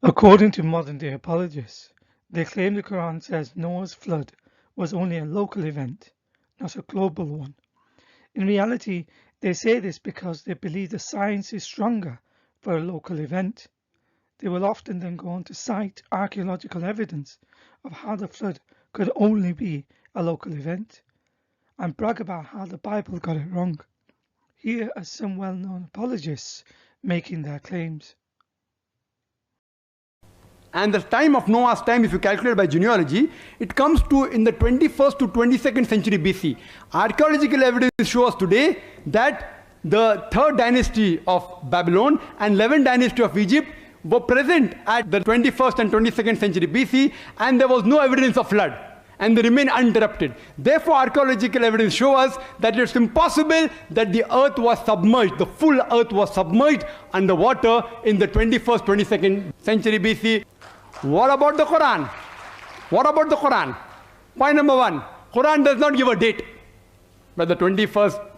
According to modern-day apologists, they claim the Quran says Noah's flood was only a local event, not a global one. In reality, they say this because they believe the science is stronger for a local event. They will often then go on to cite archaeological evidence of how the flood could only be a local event, and brag about how the Bible got it wrong. Here are some well-known apologists making their claims. And the time of Noah's time, if you calculate by genealogy, it comes to in the 21st to 22nd century BC. Archaeological evidence shows us today that the 3rd dynasty of Babylon and 11th dynasty of Egypt were present at the 21st and 22nd century BC, and there was no evidence of flood, and they remain uninterrupted. Therefore, archaeological evidence shows us that it's impossible that the earth was submerged, the full earth was submerged under water in the 21st, 22nd century BC. What about the Quran? What about the Quran? Point number 1, Quran does not give a date. Whether 21st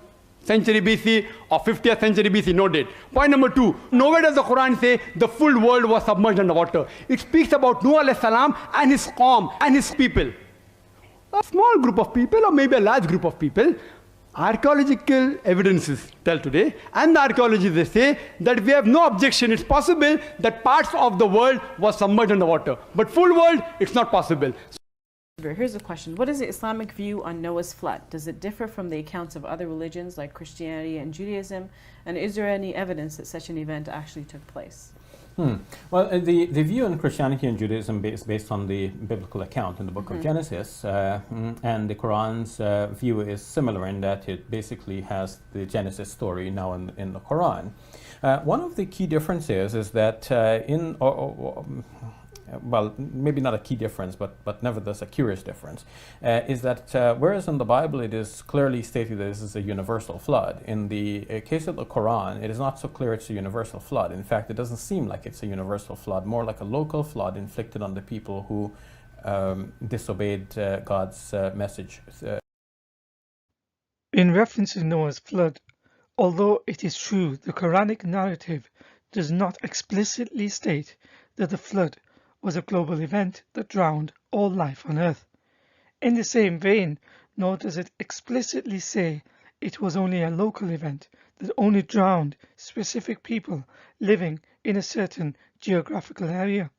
century BC or 50th century BC, no date. Point number 2, nowhere does the Quran say the full world was submerged under water. It speaks about Noah alayhi salam and his qawm and his people. A small group of people or maybe a large group of people. Archaeological evidences tell today, and the archaeologists they say that we have no objection. It's possible that parts of the world was submerged under water, but full world, it's not possible. Here's a question. What is the Islamic view on Noah's flood? Does it differ from the accounts of other religions like Christianity and Judaism? And is there any evidence that such an event actually took place? Well, the view in Christianity and Judaism is based on the biblical account in the book of Genesis, and the Quran's view is similar in that it basically has the Genesis story now in the Quran. One of the key differences is that well, maybe not a key difference, but nevertheless a curious difference, is that whereas in the Bible it is clearly stated that this is a universal flood, in the case of the Quran, it is not so clear it's a universal flood. In fact, it doesn't seem like it's a universal flood, more like a local flood inflicted on the people who disobeyed God's message. In reference to Noah's flood, although it is true the Quranic narrative does not explicitly state that the flood was a global event that drowned all life on earth. In the same vein, nor does it explicitly say it was only a local event that only drowned specific people living in a certain geographical area.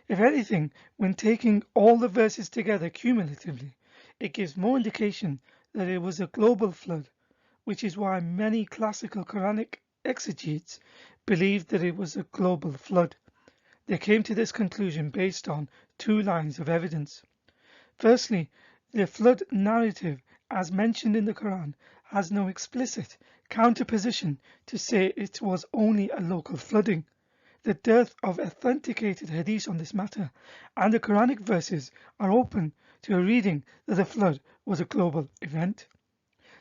If anything, when taking all the verses together cumulatively, it gives more indication that it was a global flood, which is why many classical Quranic exegetes believed that it was a global flood. They came to this conclusion based on 2 lines of evidence. Firstly, the flood narrative, as mentioned in the Quran, has no explicit counterposition to say it was only a local flooding. The dearth of authenticated hadith on this matter and the Quranic verses are open to a reading that the flood was a global event.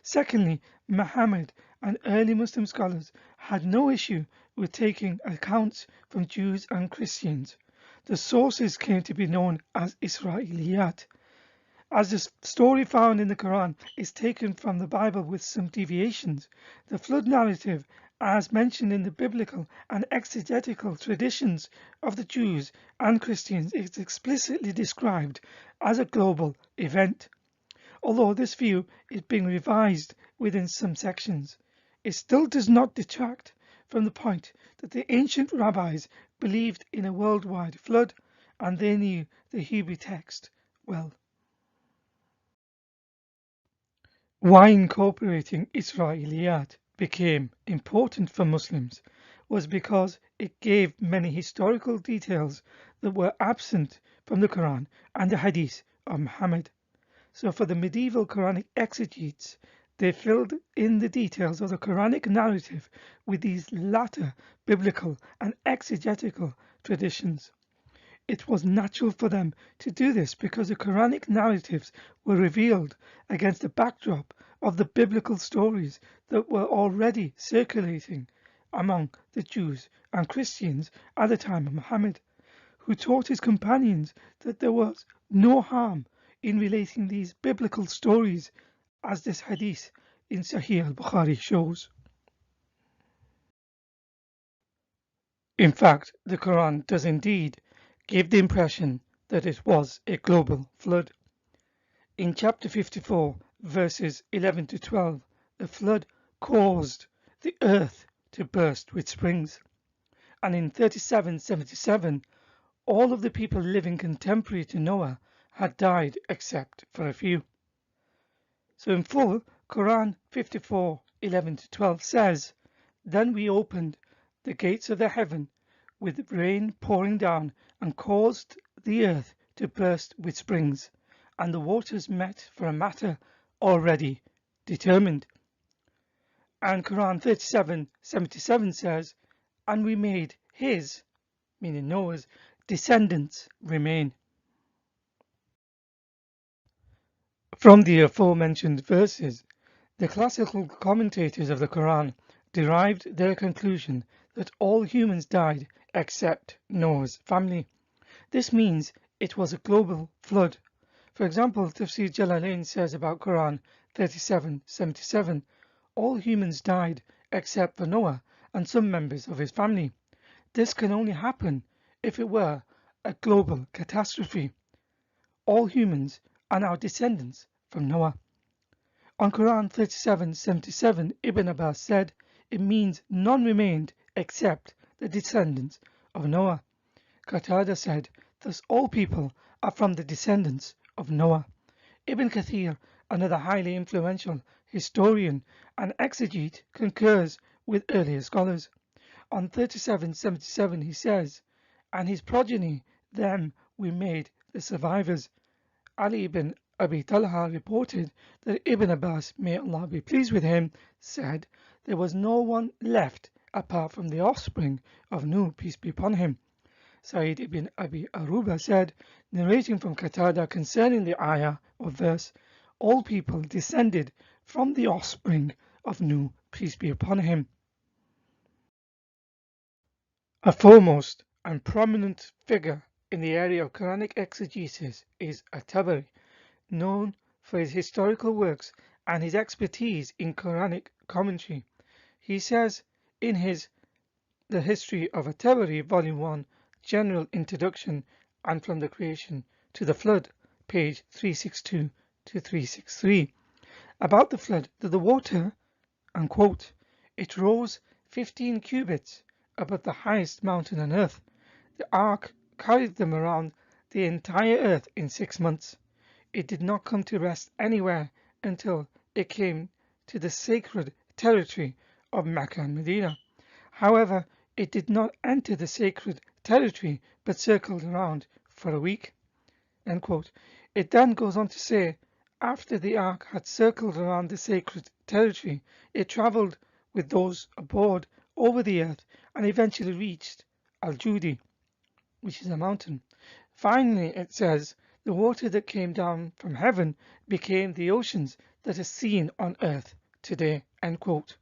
Secondly, Muhammad and early Muslim scholars had no issue with taking accounts from Jews and Christians. The sources came to be known as Israeliyat. As the story found in the Quran is taken from the Bible with some deviations, the flood narrative, as mentioned in the biblical and exegetical traditions of the Jews and Christians, is explicitly described as a global event. Although this view is being revised within some sections, it still does not detract from the point that the ancient rabbis believed in a worldwide flood and they knew the Hebrew text well. Why incorporating Israeliyat became important for Muslims was because it gave many historical details that were absent from the Quran and the Hadith of Muhammad. So for the medieval Quranic exegetes, they filled in the details of the Quranic narrative with these latter biblical and exegetical traditions. It was natural for them to do this because the Quranic narratives were revealed against the backdrop of the biblical stories that were already circulating among the Jews and Christians at the time of Muhammad, who taught his companions that there was no harm in relating these biblical stories, as this hadith in Sahih al-Bukhari shows. In fact, the Quran does indeed give the impression that it was a global flood. In chapter 54, verses 11 to 12, the flood caused the earth to burst with springs. And in 3777, all of the people living contemporary to Noah had died except for a few. So in full, Quran 54, 11 to 12 says, "Then we opened the gates of the heaven with rain pouring down and caused the earth to burst with springs, and the waters met for a matter already determined." And Quran 37:77 says, "And we made his," meaning Noah's, "descendants remain." From the aforementioned verses, the classical commentators of the Quran derived their conclusion that all humans died except Noah's family. This means it was a global flood. For example, Tafsir Jalalain says about Quran 37:77, "All humans died except for Noah and some members of his family." This can only happen if it were a global catastrophe. All humans are now descendants from Noah. On Quran 37:77, Ibn Abbas said, "It means none remained except the descendants of Noah." Qatada said, "Thus all people are from the descendants of Noah." Ibn Kathir, another highly influential historian and exegete, concurs with earlier scholars. On 37:77 he says, "And his progeny, them we made the survivors." Ali ibn Abi Talha reported that Ibn Abbas, may Allah be pleased with him, said, "There was no one left apart from the offspring of Nuh, peace be upon him." Sa'id ibn Abi Aruba said, narrating from Qatada concerning the ayah or verse, "All people descended from the offspring of Nuh, peace be upon him." A foremost and prominent figure in the area of Quranic exegesis is At-Tabari, known for his historical works and his expertise in Quranic commentary. He says in his The History of At-Tabari, Volume 1, General Introduction, and From the Creation to the Flood, page 362 to 363, about the flood, that the water, and quote, "It rose 15 cubits above the highest mountain on earth. The ark carried them around the entire earth in 6 months. It did not come to rest anywhere until it came to the sacred territory of Mecca and Medina. However, it did not enter the sacred territory but circled around for a week." End quote. It then goes on to say, after the ark had circled around the sacred territory, it travelled with those aboard over the earth and eventually reached Al-Judi, which is a mountain. Finally, it says, the water that came down from heaven became the oceans that are seen on earth today. End quote.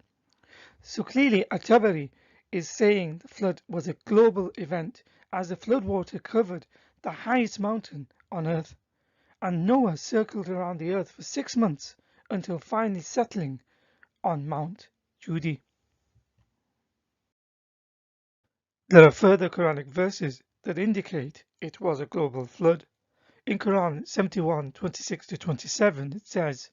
So clearly, At-Tabari is saying the flood was a global event, as the flood water covered the highest mountain on earth, and Noah circled around the earth for 6 months until finally settling on Mount Judi. There are further Quranic verses that indicate it was a global flood. In Quran 71:26 to 27 it says,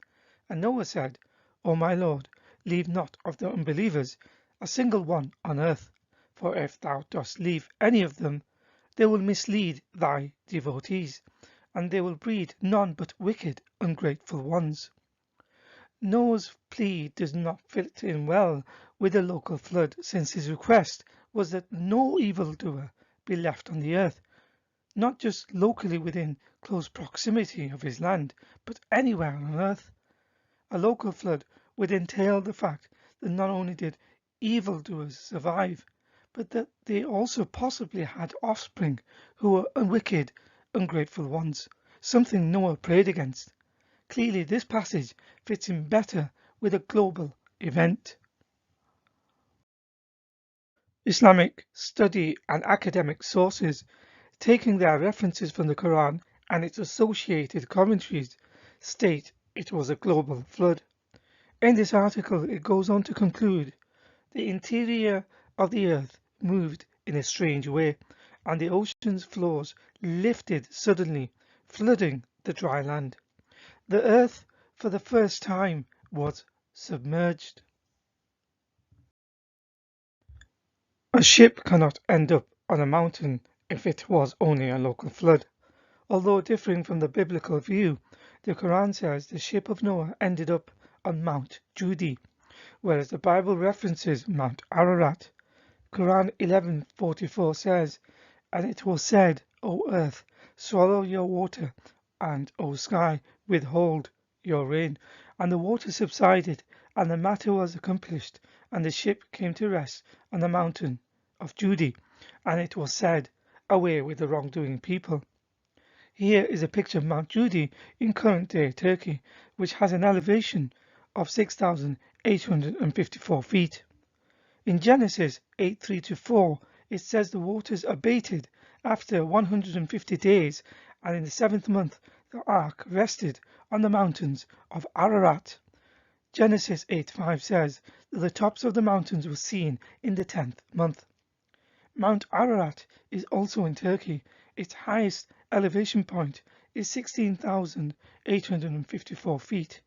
"And Noah said, O my Lord, leave not of the unbelievers a single one on earth, for if thou dost leave any of them, they will mislead thy devotees, and they will breed none but wicked, ungrateful ones." Noah's plea does not fit in well with the local flood, since his request was that no evildoer be left on the earth, not just locally within close proximity of his land, but anywhere on earth. A local flood would entail the fact that not only did evildoers survive, but that they also possibly had offspring who were wicked, ungrateful ones, something Noah prayed against. Clearly, this passage fits in better with a global event. Islamic study and academic sources, taking their references from the Quran and its associated commentaries, state it was a global flood. In this article, it goes on to conclude, the interior of the earth moved in a strange way, and the ocean's floors lifted suddenly, flooding the dry land. The earth, for the first time, was submerged. A ship cannot end up on a mountain if it was only a local flood. Although differing from the biblical view, the Quran says the ship of Noah ended up on Mount Judi, whereas the Bible references Mount Ararat. Quran 11:44 says, "And it was said, O earth, swallow your water, and O sky, withhold your rain. And the water subsided, and the matter was accomplished, and the ship came to rest on the mountain of Judi, and it was said, away with the wrongdoing people." Here is a picture of Mount Judi in current-day Turkey, which has an elevation of 6,854 feet. In Genesis 8:3-4, it says the waters abated after 150 days, and in the 7th month the ark rested on the mountains of Ararat. Genesis 8:5 says that the tops of the mountains were seen in the 10th month. Mount Ararat is also in Turkey. Its highest elevation point is 16,854 feet.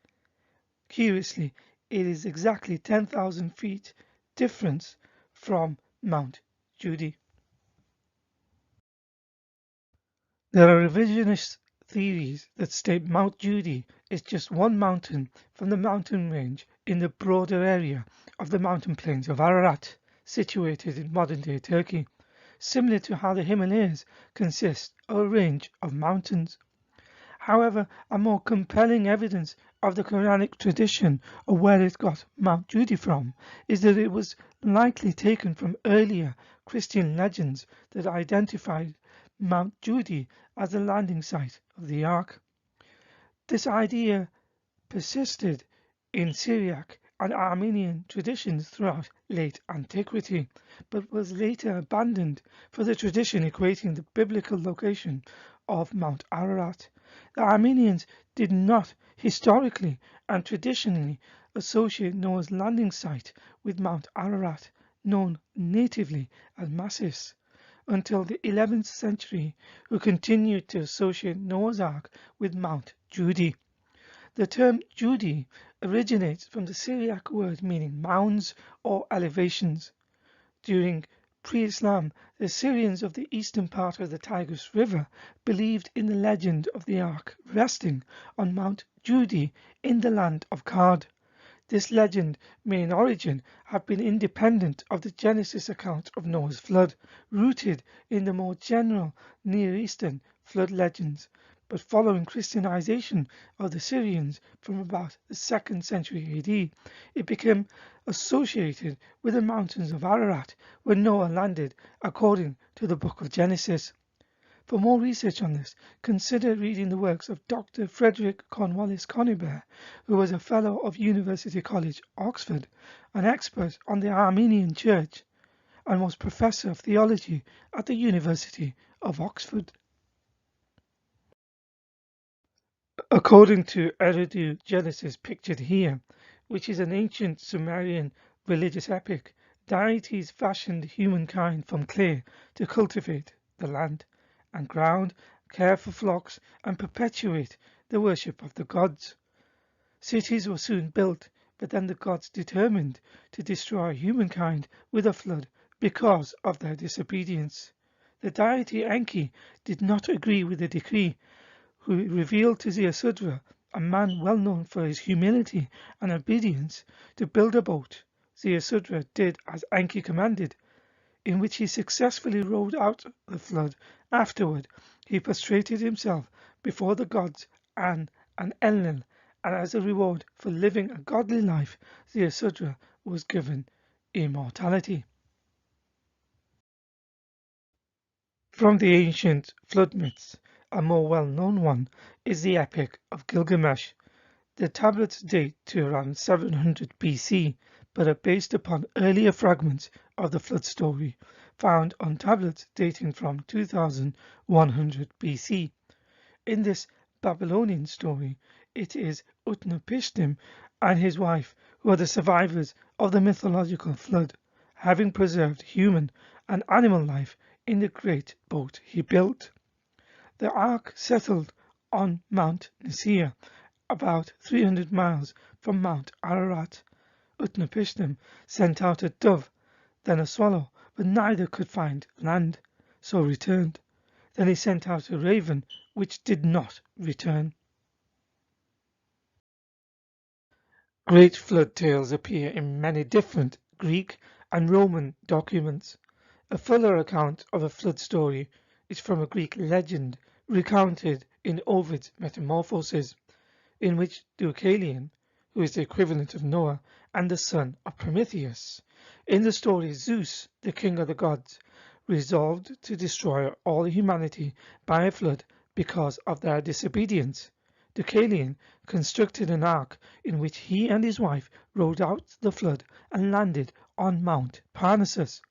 Curiously, it is exactly 10,000 feet difference from Mount Judi. There are revisionist theories that state Mount Judi is just one mountain from the mountain range in the broader area of the mountain plains of Ararat, situated in modern-day Turkey, similar to how the Himalayas consist of a range of mountains. However, a more compelling evidence of the Quranic tradition of where it got Mount Judi from is that it was likely taken from earlier Christian legends that identified Mount Judi as the landing site of the Ark. This idea persisted in Syriac and Armenian traditions throughout late antiquity, but was later abandoned for the tradition equating the biblical location of Mount Ararat. The Armenians did not historically and traditionally associate Noah's landing site with Mount Ararat, known natively as Massis, until the 11th century, who continued to associate Noah's Ark with Mount Judi. The term Judi originates from the Syriac word meaning mounds or elevations. During pre-Islam, the Syrians of the eastern part of the Tigris River believed in the legend of the Ark resting on Mount Judi in the land of Card. This legend may in origin have been independent of the Genesis account of Noah's flood, rooted in the more general Near Eastern flood legends, but following Christianization of the Syrians from about the 2nd century AD, it became associated with the mountains of Ararat where Noah landed according to the book of Genesis. For more research on this, consider reading the works of Dr. Frederick Cornwallis Conybeare, who was a Fellow of University College, Oxford, an expert on the Armenian Church, and was Professor of Theology at the University of Oxford. According to Eridu Genesis pictured here, which is an ancient Sumerian religious epic, deities fashioned humankind from clay to cultivate the land and ground, care for flocks, and perpetuate the worship of the gods. Cities were soon built, but then the gods determined to destroy humankind with a flood because of their disobedience. The deity Enki did not agree with the decree, who revealed to Ziusudra, a man well known for his humility and obedience, to build a boat. Ziusudra did as Enki commanded, in which he successfully rode out the flood. Afterward, he prostrated himself before the gods An and Enlil, and as a reward for living a godly life, Ziusudra was given immortality. From the ancient flood myths, a more well-known one is the Epic of Gilgamesh. The tablets date to around 700 BC, but are based upon earlier fragments of the flood story, found on tablets dating from 2100 BC. In this Babylonian story, it is Utnapishtim and his wife who are the survivors of the mythological flood, having preserved human and animal life in the great boat he built. The ark settled on Mount Nisir, about 300 miles from Mount Ararat. Utnapishtim sent out a dove, then a swallow, but neither could find land, so returned. Then he sent out a raven, which did not return. Great flood tales appear in many different Greek and Roman documents. A fuller account of a flood story is from a Greek legend recounted in Ovid's Metamorphoses, in which Deucalion, who is the equivalent of Noah and the son of Prometheus. In the story, Zeus, the king of the gods, resolved to destroy all humanity by a flood because of their disobedience. Deucalion constructed an ark in which he and his wife rode out the flood and landed on Mount Parnassus.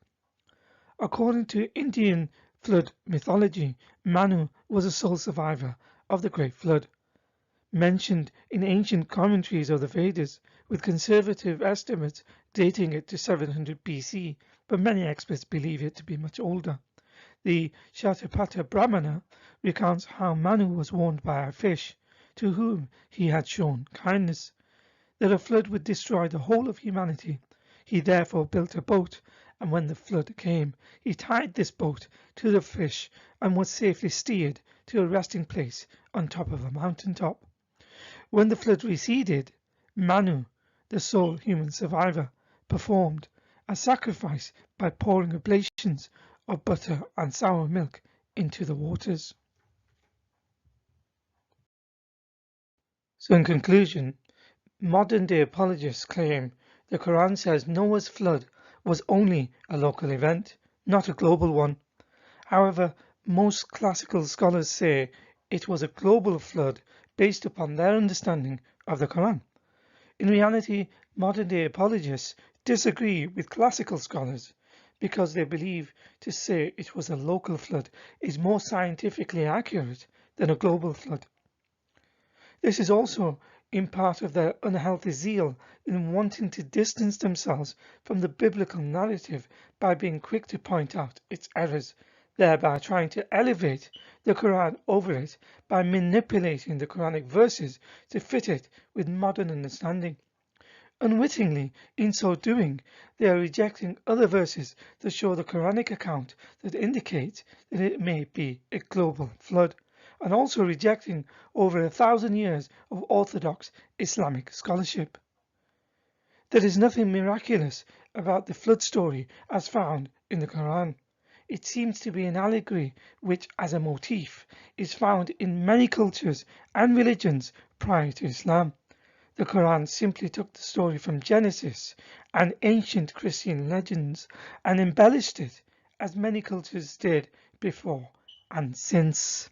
According to Indian flood mythology, Manu was a sole survivor of the Great Flood, mentioned in ancient commentaries of the Vedas, with conservative estimates dating it to 700 BC, but many experts believe it to be much older. The Shatapatha Brahmana recounts how Manu was warned by a fish, to whom he had shown kindness, that a flood would destroy the whole of humanity. He therefore built a boat, and when the flood came, he tied this boat to the fish and was safely steered to a resting place on top of a mountain top. When the flood receded, Manu, the sole human survivor, performed a sacrifice by pouring oblations of butter and sour milk into the waters. So in conclusion, modern-day apologists claim the Quran says Noah's flood was only a local event, not a global one. However, most classical scholars say it was a global flood based upon their understanding of the Quran. In reality, modern-day apologists disagree with classical scholars because they believe to say it was a local flood is more scientifically accurate than a global flood. This is also in part of their unhealthy zeal in wanting to distance themselves from the biblical narrative by being quick to point out its errors, thereby trying to elevate the Quran over it by manipulating the Quranic verses to fit it with modern understanding. Unwittingly, in so doing, they are rejecting other verses that show the Quranic account that indicate that it may be a global flood, and also rejecting over 1,000 years of orthodox Islamic scholarship. There is nothing miraculous about the flood story as found in the Quran. It seems to be an allegory which, as a motif, is found in many cultures and religions prior to Islam. The Quran simply took the story from Genesis and ancient Christian legends and embellished it, as many cultures did before and since.